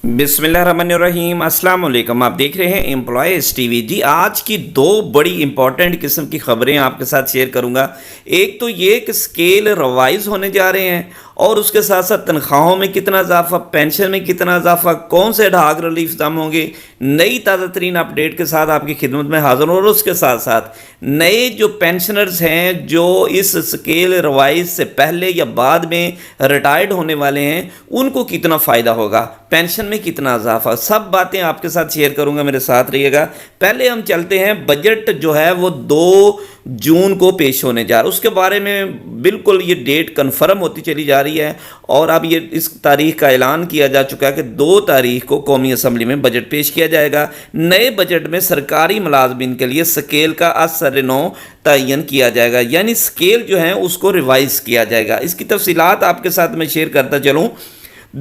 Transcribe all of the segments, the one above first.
بسم اللہ الرحمن الرحیم۔ السلام علیکم، آپ دیکھ رہے ہیں امپلائیز ٹی وی۔ جی آج کی دو بڑی امپورٹنٹ قسم کی خبریں آپ کے ساتھ شیئر کروں گا۔ ایک تو یہ کہ اسکیل ریوائز ہونے جا رہے ہیں اور اس کے ساتھ ساتھ تنخواہوں میں کتنا اضافہ، پینشن میں کتنا اضافہ، کون سے ڈھاگ ریلیف دم ہوں گے، نئی تازہ ترین اپڈیٹ کے ساتھ آپ کی خدمت میں حاضر ہوں۔ اور اس کے ساتھ ساتھ نئے جو پینشنرز ہیں جو اس اسکیل ریوائز سے پہلے یا بعد میں ریٹائرڈ ہونے والے ہیں، ان کو کتنا فائدہ ہوگا، پینشن میں کتنا اضافہ، سب باتیں آپ کے ساتھ شیئر کروں گا، میرے ساتھ رہیے گا۔ پہلے ہم چلتے ہیں، بجٹ جو ہے وہ 2 جون کو پیش ہونے جا رہا ہے، اس کے بارے میں بالکل یہ ڈیٹ کنفرم ہوتی چلی جا رہی ہے اور اب یہ اس تاریخ کا اعلان کیا جا چکا ہے کہ 2 تاریخ کو قومی اسمبلی میں بجٹ پیش کیا جائے گا۔ نئے بجٹ میں سرکاری ملازمین کے لیے اسکیل کا اثر نو تعین کیا جائے گا، یعنی اسکیل جو ہے اس کو ریوائز کیا جائے گا۔ اس کی تفصیلات آپ کے ساتھ میں شیئر کرتا چلوں۔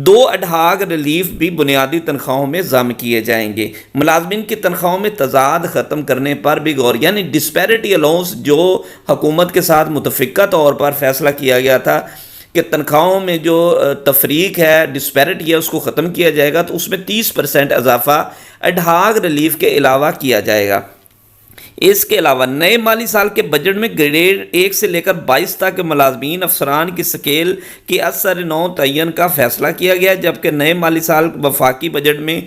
2 اڈھاگ ریلیف بھی بنیادی تنخواہوں میں ضم کیے جائیں گے۔ ملازمین کی تنخواہوں میں تضاد ختم کرنے پر بھی غور، یعنی ڈسپیرٹی الاؤنس جو حکومت کے ساتھ متفقہ طور پر فیصلہ کیا گیا تھا کہ تنخواہوں میں جو تفریق ہے، ڈسپیرٹی ہے، اس کو ختم کیا جائے گا، تو اس میں 30% اضافہ اڈھاگ ریلیف کے علاوہ کیا جائے گا۔ اس کے علاوہ نئے مالی سال کے بجٹ میں گریڈ 1 سے لے کر 22 تک کے ملازمین افسران کی اسکیل کی اثر نو تعین کا فیصلہ کیا گیا، جبکہ نئے مالی سال وفاقی بجٹ میں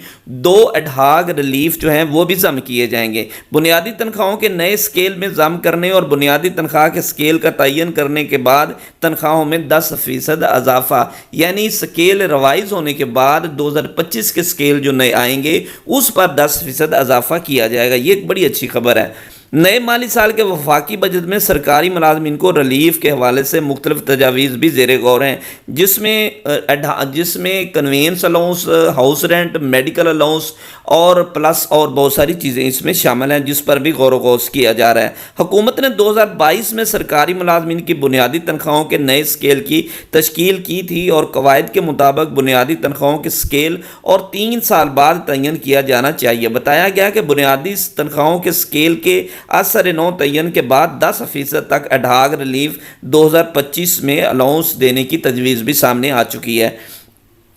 2 اڈھاگ ریلیف جو ہیں وہ بھی ضم کیے جائیں گے۔ بنیادی تنخواہوں کے نئے اسکیل میں ضم کرنے اور بنیادی تنخواہ کے اسکیل کا تعین کرنے کے بعد تنخواہوں میں 10% اضافہ، یعنی اسکیل ریوائز ہونے کے بعد 2025 کے اسکیل جو نئے آئیں گے اس پر 10% اضافہ کیا جائے گا۔ یہ ایک بڑی اچھی خبر ہے۔ نئے مالی سال کے وفاقی بجٹ میں سرکاری ملازمین کو ریلیف کے حوالے سے مختلف تجاویز بھی زیر غور ہیں، جس میں conveyance allowance, house rent, medical allowance اور پلس اور بہت ساری چیزیں اس میں شامل ہیں، جس پر بھی غور و خوض کیا جا رہا ہے۔ حکومت نے 2022 میں سرکاری ملازمین کی بنیادی تنخواہوں کے نئے اسکیل کی تشکیل کی تھی اور قواعد کے مطابق بنیادی تنخواہوں کے اسکیل اور 3 سال بعد تعین کیا جانا چاہیے۔ بتایا گیا کہ بنیادی تنخواہوں کے اسکیل کے اثر نو تعین کے بعد 10% تک اڈھاگ ریلیف 2025 میں الاؤنس دینے کی تجویز بھی سامنے آ چکی ہے،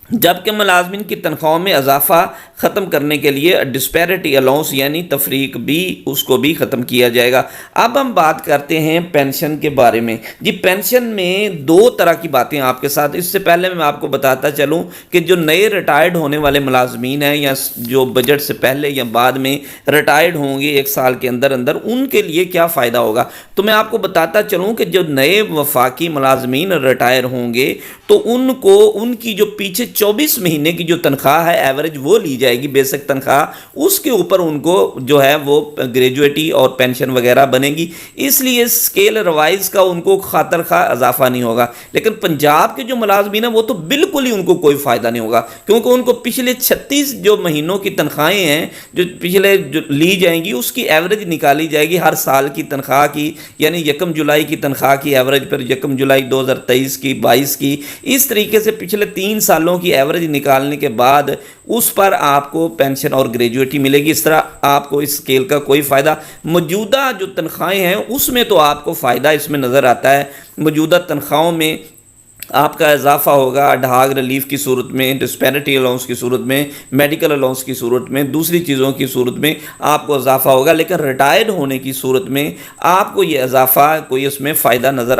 جبکہ ملازمین کی تنخواہوں میں اضافہ ختم کرنے کے لیے ڈسپیرٹی الاؤنس یعنی تفریق بھی اس کو بھی ختم کیا جائے گا۔ اب ہم بات کرتے ہیں پینشن کے بارے میں۔ جی پینشن میں 2 طرح کی باتیں آپ کے ساتھ، اس سے پہلے میں آپ کو بتاتا چلوں کہ جو نئے ریٹائرڈ ہونے والے ملازمین ہیں یا جو بجٹ سے پہلے یا بعد میں ریٹائرڈ ہوں گے 1 سال کے اندر ان کے لیے کیا فائدہ ہوگا، تو میں آپ کو بتاتا چلوں کہ جو نئے وفاقی ملازمین ریٹائر ہوں گے تو ان کی جو پیچھے 24 مہینے کی جو تنخواہ ہے ایوریج وہ لی جائے گی، بیسک تنخواہ، اس کے اوپر ان کو جو ہے وہ گریجویٹی اور پینشن وغیرہ بنے گی، اس لیے اسکیل ریوائز کا ان کو خاطر خواہ اضافہ نہیں ہوگا۔ لیکن پنجاب کے جو ملازمین ہیں وہ تو بالکل ہی ان کو کوئی فائدہ نہیں ہوگا، کیونکہ ان کو پچھلے 36 جو مہینوں کی تنخواہیں ہیں جو پچھلے لی جائیں گی اس کی ایوریج نکالی جائے گی ہر سال کی تنخواہ کی، یعنی 1 جولائی کی تنخواہ کی ایوریج پر 1 جولائی 2023 کی 22 کی، اس طریقے سے پچھلے 3 سالوں کی ایوریج نکالنے کے بعد اس پر آپ کو پینشن اور گریجویٹی ملے گی۔ اس طرح آپ کو اس اسکیل کا کوئی فائدہ، موجودہ جو تنخواہیں ہیں اس میں تو آپ کو فائدہ اس میں نظر آتا ہے، موجودہ تنخواہوں میں آپ کا اضافہ ہوگا اڈھاگ ریلیف کی صورت میں، ڈسپیرٹی الاؤنس کی صورت میں، میڈیکل الاؤنس کی صورت میں، دوسری چیزوں کی صورت میں آپ کو اضافہ ہوگا، لیکن ریٹائرڈ ہونے کی صورت میں آپ کو یہ اضافہ کوئی اس میں فائدہ نظر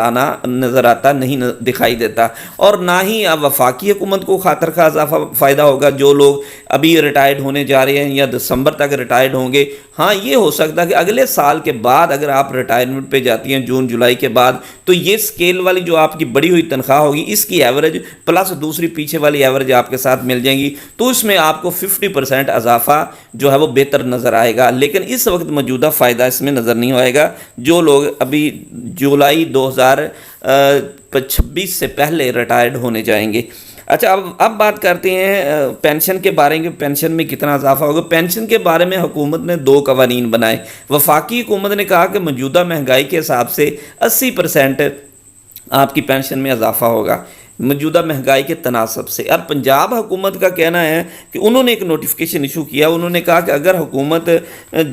آتا نہیں دکھائی دیتا، اور نہ ہی اب وفاقی حکومت کو خاطر خواہ اضافہ فائدہ ہوگا۔ جو لوگ ابھی ریٹائرڈ ہونے جا رہے ہیں یا دسمبر تک ریٹائرڈ ہوں گے، ہاں یہ ہو سکتا ہے کہ اگلے سال کے بعد اگر آپ ریٹائرمنٹ پہ جاتی ہیں جون جولائی کے بعد، تو یہ اسکیل والی جو آپ کی بڑی ہوئی تنخواہ ہوگی اس کی ایوریج پلس دوسری پیچھے والی ایوریج آپ کے ساتھ مل جائیں گی، تو اس میں آپ کو 50% اضافہ جو ہے وہ بہتر نظر آئے گا، لیکن اس وقت موجودہ فائدہ اس میں نظر نہیں آئے گا جو لوگ ابھی جولائی 2026 سے پہلے ریٹائرڈ ہونے جائیں گے۔ اچھا اب بات کرتے ہیں پینشن کے بارے میں، پینشن میں کتنا اضافہ ہوگا۔ پینشن کے بارے میں حکومت نے 2 قوانین بنائے۔ وفاقی حکومت نے کہا کہ موجودہ مہنگائی کے حساب سے 80% آپ کی پینشن میں اضافہ ہوگا۔ موجودہ مہنگائی کے تناسب سے۔ اور پنجاب حکومت کا کہنا ہے کہ انہوں نے ایک نوٹیفیکیشن ایشو کیا، انہوں نے کہا کہ اگر حکومت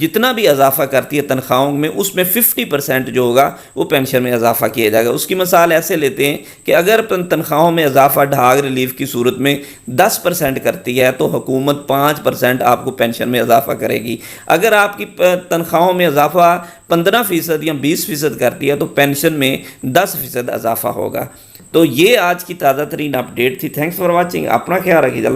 جتنا بھی اضافہ کرتی ہے تنخواہوں میں، اس میں 50% جو ہوگا وہ پینشن میں اضافہ کیا جائے گا۔ اس کی مثال ایسے لیتے ہیں کہ اگر تنخواہوں میں اضافہ ڈھاگ ریلیف کی صورت میں 10% کرتی ہے تو حکومت 5% آپ کو پینشن میں اضافہ کرے گی۔ اگر آپ کی تنخواہوں میں اضافہ 15% یا 20% کرتی ہے تو پینشن میں 10% اضافہ ہوگا۔ تو یہ آج کی تازہ ترین اپڈیٹ تھی۔ تھینکس فار واچنگ، اپنا خیال رکھیے، اللہ